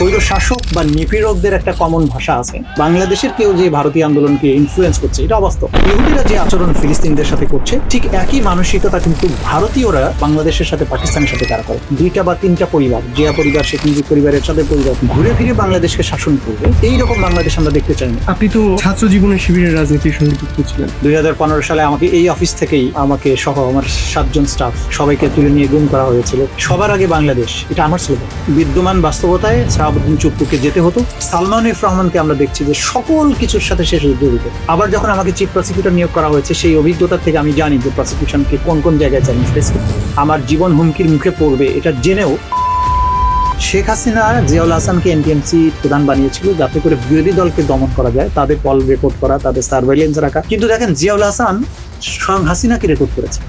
স্বৈর শাসক বা নিপীড়কদের একটা কমন ভাষা আছে। বাংলাদেশের কেউ যে ভারতীয় আন্দোলনকে ইনফ্লুয়েন্স করছে এটা অবাস্তব। ইহুদিরা যে আচরণ ফিলিস্তিনদের সাথে করছে ঠিক একই মানসিকতা কিন্তু ভারতীয়রা বাংলাদেশের সাথে পাকিস্তানের সাথে তারা করে। দুইটা বা তিনটা পরিবার, জিয়া পরিবার, শেখ মুজিব পরিবারের সাথে পরিবার ঘুরে ফিরে বাংলাদেশকে শাসন করবে, এইরকম বাংলাদেশ আমরা দেখতে চাই না। আপনি তো ছাত্র জীবনের শিবিরের রাজনীতির সঙ্গে যুক্ত ছিলেন। 2015 সালে আমাকে এই অফিস থেকেই আমাকে সহ আমার 7 জন স্টাফ সবাইকে তুলে নিয়ে গুম করা হয়েছিল। সবার আগে বাংলাদেশ, এটা আমার স্লোগান। বিদ্যমান বাস্তবতায় শাহাবুদ্দিন চুপ্পুকে যেতে হতো। সালমান এফ রহমানকে আমরা দেখছি যে সকল কিছুর সাথে সে জড়িত। আবার যখন আমাকে চিফ প্রসিকিউটর নিয়োগ করা হয়েছে, সেই অভিজ্ঞতা থেকে আমি জানি যে প্রসিকিউশনকে কোন কোন জায়গায় চ্যালেঞ্জ ফেস করতে হবে। আমার জীবন হুমকির মুখে পড়বে এটা জেনেও শেখ হাসিনা জিয়াউল হাসানকে এনটিএমসি প্রধান বানিয়েছিল যাতে করে বিরোধী দলকে দমন করা যায়, তাদের কল রেকর্ড করা, তাদের সার্ভেইলেন্স রাখা। কিন্তু দেখেন জিয়াউল হাসান স্বয়ং হাসিনাকে রেকর্ড করেছে।